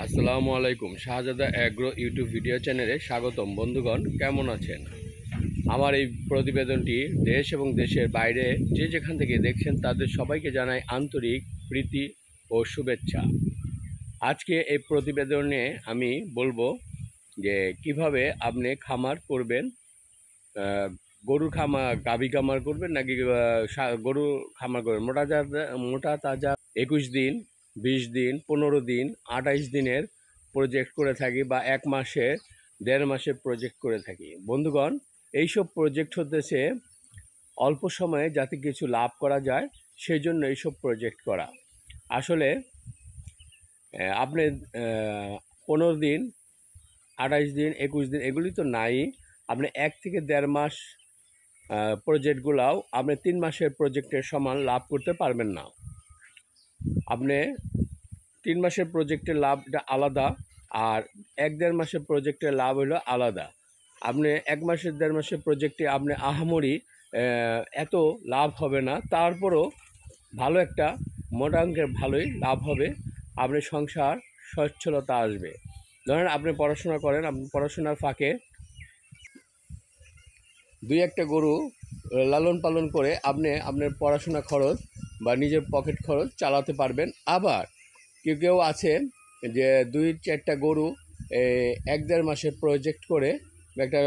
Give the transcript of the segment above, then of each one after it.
আসসালামু আলাইকুম। শাহজাদা agro YouTube video চ্যানেলে স্বাগতম। বন্ধুগণ, কেমন আছেন? আমার এই প্রতিবেদনটি দেশ এবং দেশের বাইরে যে যেখান থেকে দেখছেন তাদের সবাইকে জানাই আন্তরিক প্রীতি ও শুভেচ্ছা। আজকে এই প্রতিবেদনে আমি বলবো যে কিভাবে আপনি খামার করবেন, গরুর খামার, গাভী খামার করবেন নাকি গরু খামার করবেন। মোটা তাজা 21 দিন, 20 দিন, 15 দিন, 28 দিনের প্রজেক্ট করে থাকি, বা 1 মাসে, 1.5 মাসের প্রজেক্ট করে থাকি। বন্ধুগণ, এইসব প্রজেক্ট হতেছে অল্প সময়ে যাতে কিছু লাভ করা যায়, সেই জন্য এইসব প্রজেক্ট করা। আসলে আপনি 15 দিন, 28 দিন, 21 দিন এগুলি তো নাই। আপনি 1 থেকে 1.5 মাস প্রজেক্টগুলাও আপনি 3 মাসের প্রজেক্টের সমান লাভ করতে পারবেন না। আপনি 3 মাসের প্রজেক্টের লাভটা আলাদা, আর 1-1.5 মাসের প্রজেক্টের লাভ হলো আলাদা। আপনি 1 মাসের 1.5 মাসের প্রজেক্টে আপনি আহামরি এত লাভ হবে না, তারপরও ভালো একটা মোটা অঙ্কের ভালোই লাভ হবে। আপনি সংসার সচ্ছলতা আসবে। ধরেন আপনি পড়াশোনা করেন, আপনি পড়াশোনার ফাঁকে 2-1টা গরু লালন পালন করে আপনি আপনার পড়াশোনা খরচ বা নিজের পকেট খরচ চালাতে পারবেন। আবার কেউ কেউ আছে যে 2-4টা গরু 1-1.5 মাসের প্রজেক্ট করে একটা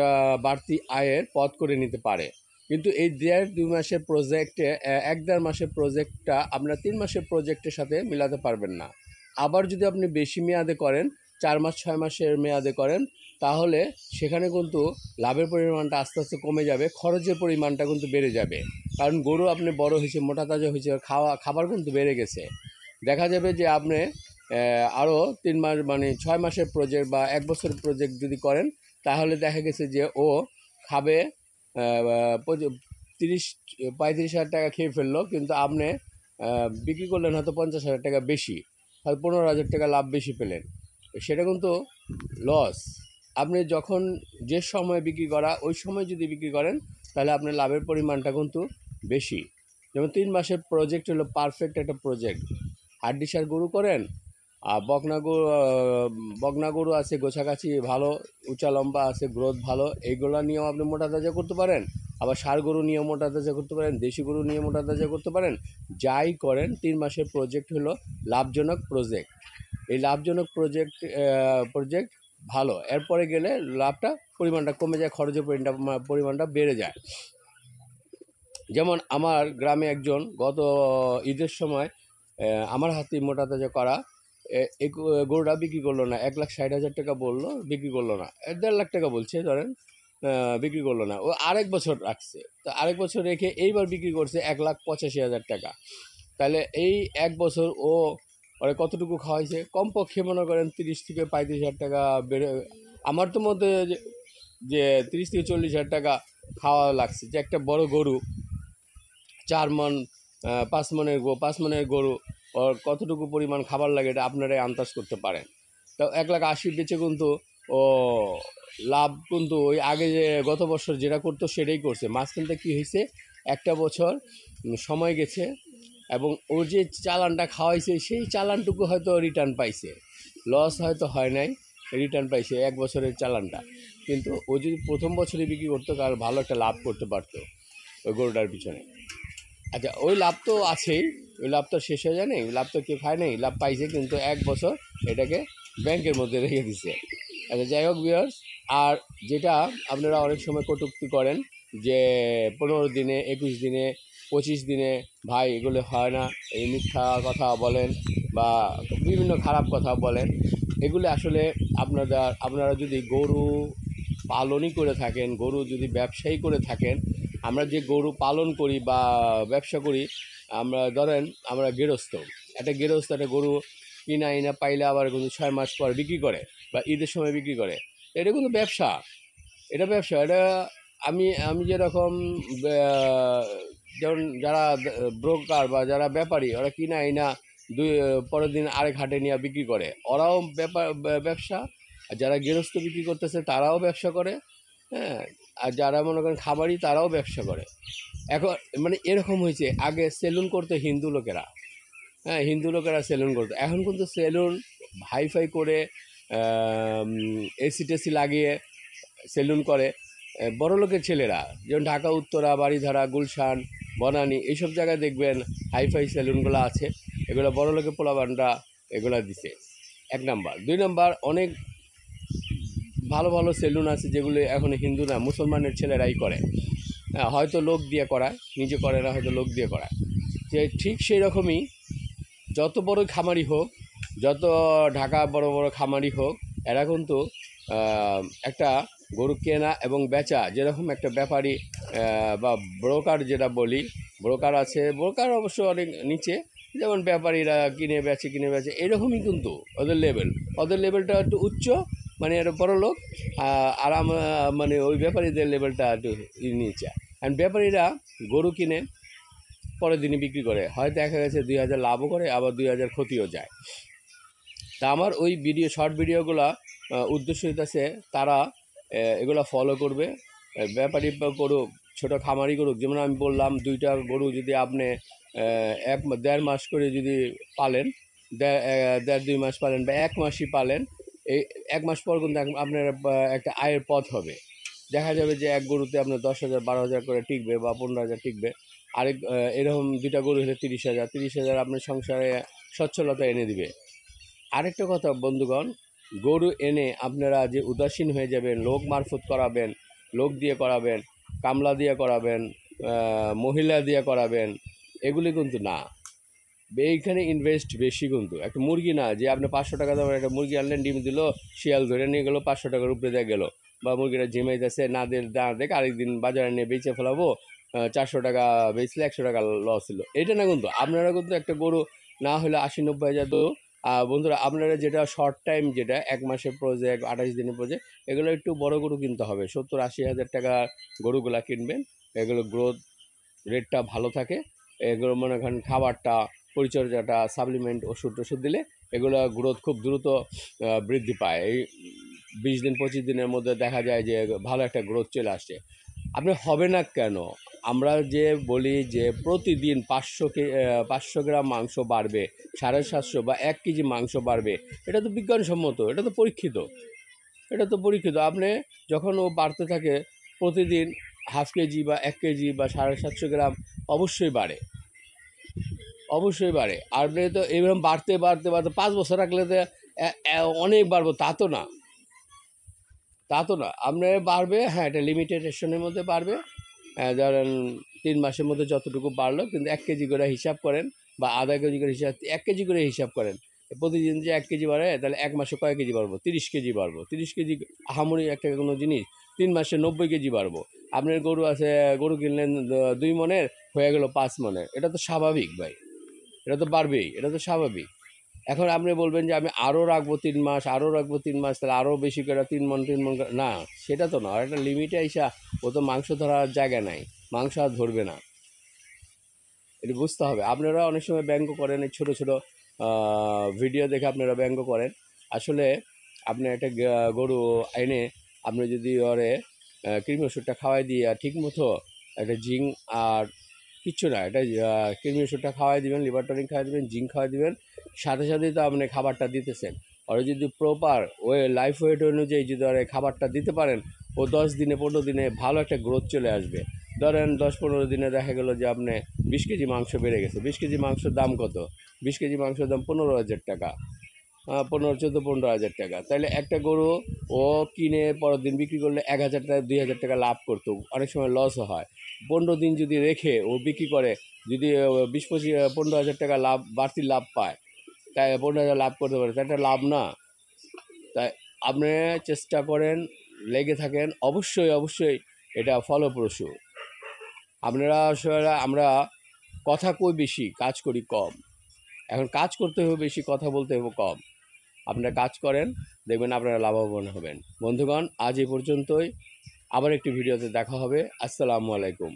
বাড়তি আয়ের পথ করে নিতে পারে। কিন্তু এই 1.5-2 মাসের প্রজেক্টে 1-1.5 মাসের প্রজেক্টটা আপনার 3 মাসের প্রজেক্টের সাথে মিলাতে পারবেন না। আবার যদি আপনি বেশি মেয়াদে করেন, 4 মাস 6 মাসের মেয়াদে করেন, তাহলে সেখানে কিন্তু লাভের পরিমাণটা আস্তে আস্তে কমে যাবে, খরচের পরিমাণটা কিন্তু বেড়ে যাবে। কারণ গরু আপনি বড় হয়েছে, মোটা তাজা হয়েছে, খাবার কিন্তু বেড়ে গেছে। দেখা যাবে যে আপনি আরও 3 মাস মানে 6 মাসের প্রজেক্ট বা 1 বছরের প্রজেক্ট যদি করেন, তাহলে দেখা গেছে যে ও খাবে 30-35 হাজার টাকা খেয়ে ফেললো, কিন্তু আপনি বিক্রি করলেন হয়তো 50 হাজার টাকা বেশি, হয়তো 15 হাজার টাকা লাভ বেশি পেলেন। সেটা কিন্তু লস। আপনি যখন যে সময় বিক্রি করা ওই সময় যদি বিক্রি করেন, তাহলে আপনার লাভের পরিমাণটা কিন্তু বেশি। যেমন 3 মাসের প্রজেক্ট হলো পারফেক্ট একটা প্রজেক্ট। হাড্ডিসার গরু করেন, আর বকনা গরু আছে, গোছাগাছি ভালো, উঁচা লম্বা আছে, গ্রোথ ভালো, এইগুলো নিয়েও আপনি মোটা তাজা করতে পারেন। আবার ষাঁড় গরু নিয়েও মোটা তাজা করতে পারেন, দেশি গরু নিয়ে মোটা তাজা করতে পারেন। যাই করেন, 3 মাসের প্রজেক্ট হলো লাভজনক প্রজেক্ট। এই লাভজনক প্রজেক্ট ভালো। এরপরে গেলে লাভটা পরিমাণটা কমে যায়, খরচের পরিমাণটা বেড়ে যায়। যেমন আমার গ্রামে একজন গত ঈদের সময় আমার হাতে মোটা তাজা করা গরুটা বিক্রি করলো না। 1,60,000 টাকা বললো, বিক্রি করলো না। 1.5 লাখ টাকা বলছে ধরেন, বিক্রি করলো না। ও আরেক বছর রাখছে, তো আরেক বছর রেখে এইবার বিক্রি করছে 1,85,000 টাকা। তাহলে এই 1 বছর ওরা কতটুকু খাওয়াইছে? কমপক্ষে মনে করেন 30 থেকে 35 হাজার টাকা বেড়ে। আমার তো মধ্যে যে 30 থেকে 40 হাজার টাকা খাওয়া লাগছে, যে একটা বড় গরু 4 মণ 5 মণের গরু, ওর কতটুকু পরিমাণ খাবার লাগে এটা আপনারাই আন্দাজ করতে পারেন। তো 1,80,000 বেচে কিন্তু ও লাভ কিন্তু ওই আগে যে গত বছর যেটা করতো সেটাই করছে। মাঝখানটা কী হয়েছে, একটা বছর সময় গেছে এবং ও যে চালানটা খাওয়াইছে সেই চালানটুকু হয়তো রিটার্ন পাইছে, লস হয়তো হয় নাই, রিটার্ন পাইছে 1 বছরের চালানটা। কিন্তু ও যদি প্রথম বছরে বিক্রি করতো, তাহলে ভালো একটা লাভ করতে পারতো ওই গরুটার পিছনে। আচ্ছা, ওই লাভ তো আছেই, ওই লাভ তো শেষ হয়ে যায় নাই, লাভ তো কেউ খায় নাই, লাভ পাইছে, কিন্তু 1 বছর এটাকে ব্যাংকের মধ্যে রেখে দিছে। আচ্ছা, যাই হোক ভিউয়ার্স, আর যেটা আপনারা অনেক সময় কটূক্তি করেন যে 15 দিনে, 21 দিনে, 25 দিনে, ভাই এগুলো হয় না, এই মিথ্যা কথা বলেন বা বিভিন্ন খারাপ কথা বলেন। এগুলো আসলে আপনারা যদি গরু পালনই করে থাকেন, গরু যদি ব্যবসায়ী করে থাকেন, আমরা যে গরু পালন করি বা ব্যবসা করি, আমরা ধরেন আমরা গৃহস্থ, একটা গরু কিনা আইনা পাইলে আবার কিন্তু 6 মাস পর বিক্রি করে বা ঈদের সময় বিক্রি করে। এটা কিন্তু ব্যবসা, এটা আমি যেরকম যেমন যারা ব্রোকার বা যারা ব্যাপারী, ওরা কিনা আইনা পরের দিন আরেক হাটে নিয়ে বিক্রি করে, ওরাও ব্যবসা। আর যারা গৃহস্থ বিক্রি করতেছে তারাও ব্যবসা করে, হ্যাঁ। আর যারা মনে করেন খামারি, তারাও ব্যবসা করে। এখন মানে এরকম হয়েছে, আগে সেলুন করতো হিন্দু লোকেরা, হ্যাঁ, হিন্দু লোকেরা সেলুন করতো। এখন কিন্তু সেলুন হাইফাই করে এসি টেসি লাগিয়ে সেলুন করে বড়লোকের ছেলেরা, যেমন ঢাকা উত্তরা, বাড়িধারা, গুলশান, বনানী, এইসব জায়গায় দেখবেন হাইফাই সেলুনগুলো আছে। এগুলো বড়লোকের পোলাপানরা এগুলো দিছে, 1 নাম্বার। 2 নাম্বার, অনেক ভালো ভালো সেলুন আছে যেগুলো এখন হিন্দু না মুসলমানের ছেলেরাই করে। হয়তো লোক দিয়ে করায়, নিজে করে না, হয়তো লোক দিয়ে করায়। যে ঠিক সেই রকমই যত বড় খামারি হোক, যত ঢাকা বড় বড় খামারি হোক, এরা কিন্তু একটা গরু কেনা এবং বেচা, যেরকম একটা ব্যাপারী বা ব্রোকার যেটা বলি, ব্রোকার আছে, ব্রোকার অবশ্য অনেক নিচে, যেমন ব্যাপারীরা কিনে বেচে এরকমই কিন্তু ওদের লেভেলটা একটু উচ্চ, মানে এর বড় লোক। আর মানে ওই ব্যাপারীদের লেভেলটা একটু নিচে। অ্যান্ড ব্যাপারীরা গরু কিনে পরের দিনই বিক্রি করে, হয় দেখা গেছে 2000 লাভও করে, আবার 2000 ক্ষতিও যায়। তা আমার ওই শর্ট ভিডিওগুলো উদ্দেশ্য হইতেছে তারা এগুলো ফলো করবে। ব্যাপারী করুক, ছোটো খামারি করুক, যেমন আমি বললাম 2টা গরু যদি আপনি 1-1.5 মাস করে যদি পালেন, 1.5-2 মাস পালেন বা 1 মাসই পালেন, এই 1 মাস পর কিন্তু আপনার একটা আয়ের পথ হবে। দেখা যাবে যে এক গরুতে আপনার 10,000 12,000 করে টিকবে বা 15,000 টিকবে। আরেক এরকম 2টা গরু হলে 30,000 আপনার সংসারে সচ্ছলতা এনে দিবে। আরেকটা কথা বন্ধুগণ, গরু এনে আপনারা যে উদাসীন হয়ে যাবেন, লোক মারফত করাবেন, লোক দিয়ে করাবেন, কামলা দিয়ে করাবেন, মহিলা দিয়ে করাবেন, এগুলি কিন্তু না। এইখানে ইনভেস্ট বেশি কিন্তু। একটা মুরগি না যে আপনি 500 টাকা দামের একটা মুরগি আনলেন, ডিম দিল, শিয়াল ধরে নিয়ে গেলো, 500 টাকার উপরে দিয়ে গেলো, বা মুরগিটা ঝিমাইতেছে না দেখে আরেকদিন বাজারে নিয়ে বেচে ফেলাবো, 400 টাকা বেচলে 100 টাকা লস হলো, এটা না কিন্তু। আপনারা কিন্তু একটা গরু না হলে 80-90 হাজার তো বন্ধুরা, আপনারা যেটা শর্ট টাইম, যেটা 1 মাসের প্রজেক্ট, 28 দিনের প্রজেক্ট, এগুলো একটু বড় গরু কিনতে হবে। 70-80 হাজার টাকা গরুগুলা কিনবেন, এগুলো গ্রোথ রেটটা ভালো থাকে। এগুলো মনে করেন খাবারটা, পরিচর্যাটা, সাপ্লিমেন্ট, ওষুধ টষুধ দিলে এগুলো গ্রোথ খুব দ্রুত বৃদ্ধি পায়। এই 20 দিন 25 দিনের মধ্যে দেখা যায় যে ভালো একটা গ্রোথ চলে আসছে। আপনি হবে না কেন? আমরা যে বলি যে প্রতিদিন 500 গ্রাম মাংস বাড়বে, 750 বা 1 কেজি মাংস বাড়বে, এটা তো বিজ্ঞানসম্মত, এটা তো পরীক্ষিত। আপনি যখন ও বাড়তে থাকে প্রতিদিন হাফ কেজি বা 1 কেজি বা 750 গ্রাম অবশ্যই বাড়ে। আর আপনি তো এইরকম বাড়তে 5 বছর রাখলে তো অনেক বাড়বো, তা তো না। আপনার বাড়বে, হ্যাঁ, এটা লিমিটেশনের মধ্যে বাড়বে। ধরেন 3 মাসের মধ্যে যতটুকু বাড়লো, কিন্তু 1 কেজি করে হিসাব করেন বা আধা কেজি করে 1 কেজি করে হিসাব করেন। প্রতিদিন যে 1 কেজি বাড়ে, তাহলে 1 মাসে কয় কেজি বাড়বো? 30 কেজি বাড়বো। 30 কেজি আহামরি একটা কোনো জিনিস। 3 মাসে 90 কেজি বাড়বো। আপনার গরু কিনলেন 2 মনের, হয়ে গেল 5 মনের। এটা তো স্বাভাবিক ভাই, এটা তো বাড়বেই, এটা তো স্বাভাবিক। এখন আপনি বলবেন যে আমি আরও রাখবো 3 মাস, তাহলে আরও বেশি করে 3 মন না, সেটা তো না। আর একটা লিমিটে আইসা ও তো মাংস ধরার জায়গা নাই, মাংস আর ধরবে না, এটা বুঝতে হবে। আপনারা অনেক সময় ব্যঙ্গ করেন, এই ছোটো ছোটো ভিডিও দেখে আপনারা ব্যঙ্গ করেন। আসলে আপনি একটা গরু এনে আপনি যদি ওরে কৃমি ওষুধটা খাওয়াই দিয়ে ঠিক মতো একটা জিঙ্ক আর কিচ্ছু না, এটা কৃমি ওষুধটা খাওয়াই দিবেন, লিভার টনিক খাওয়াই দিবেন, জিঙ্ক খাওয়াই দিবেন, সাথে সাথেই তো আপনি খাবারটা দিতেছেন। ওরা যদি প্রপার লাইফ ওয়েট অনুযায়ী যদি ওরা খাবারটা দিতে পারেন, ও 10 দিনে 15 দিনে ভালো একটা গ্রোথ চলে আসবে। ধরেন 10-15 দিনে দেখা গেল যে আপনি 20 কেজি মাংস বেড়ে গেছে। 20 কেজি মাংসের দাম কত? 20 কেজি মাংসের দাম 15,000 টাকা, 15-14-15,000 টাকা। তাহলে একটা গরু ও কিনে পরের দিন বিক্রি করলে 1,000 টাকা 2,000 টাকা লাভ করতো, অনেক সময় লসও হয়। 15 দিন যদি রেখে ও বিক্রি করে, যদি 20-25-15,000 টাকা বাড়তি লাভ পায়, তাই 15,000 লাভ করতে পারে, তাই একটা লাভ না? তাই আপনি চেষ্টা করেন, লেগে থাকেন, অবশ্যই এটা ফলপ্রসূ। আমরা কথা কই বেশি, কাজ করি কম। এখন কাজ করতে হবে বেশি, কথা বলতে হবে কম। আপনারা কাজ করেন, দেখবেন আপনারা লাভবান হবেন। বন্ধুগণ, আজ এই পর্যন্তই। আবার একটি ভিডিওতে দেখা হবে। আসসালামু আলাইকুম।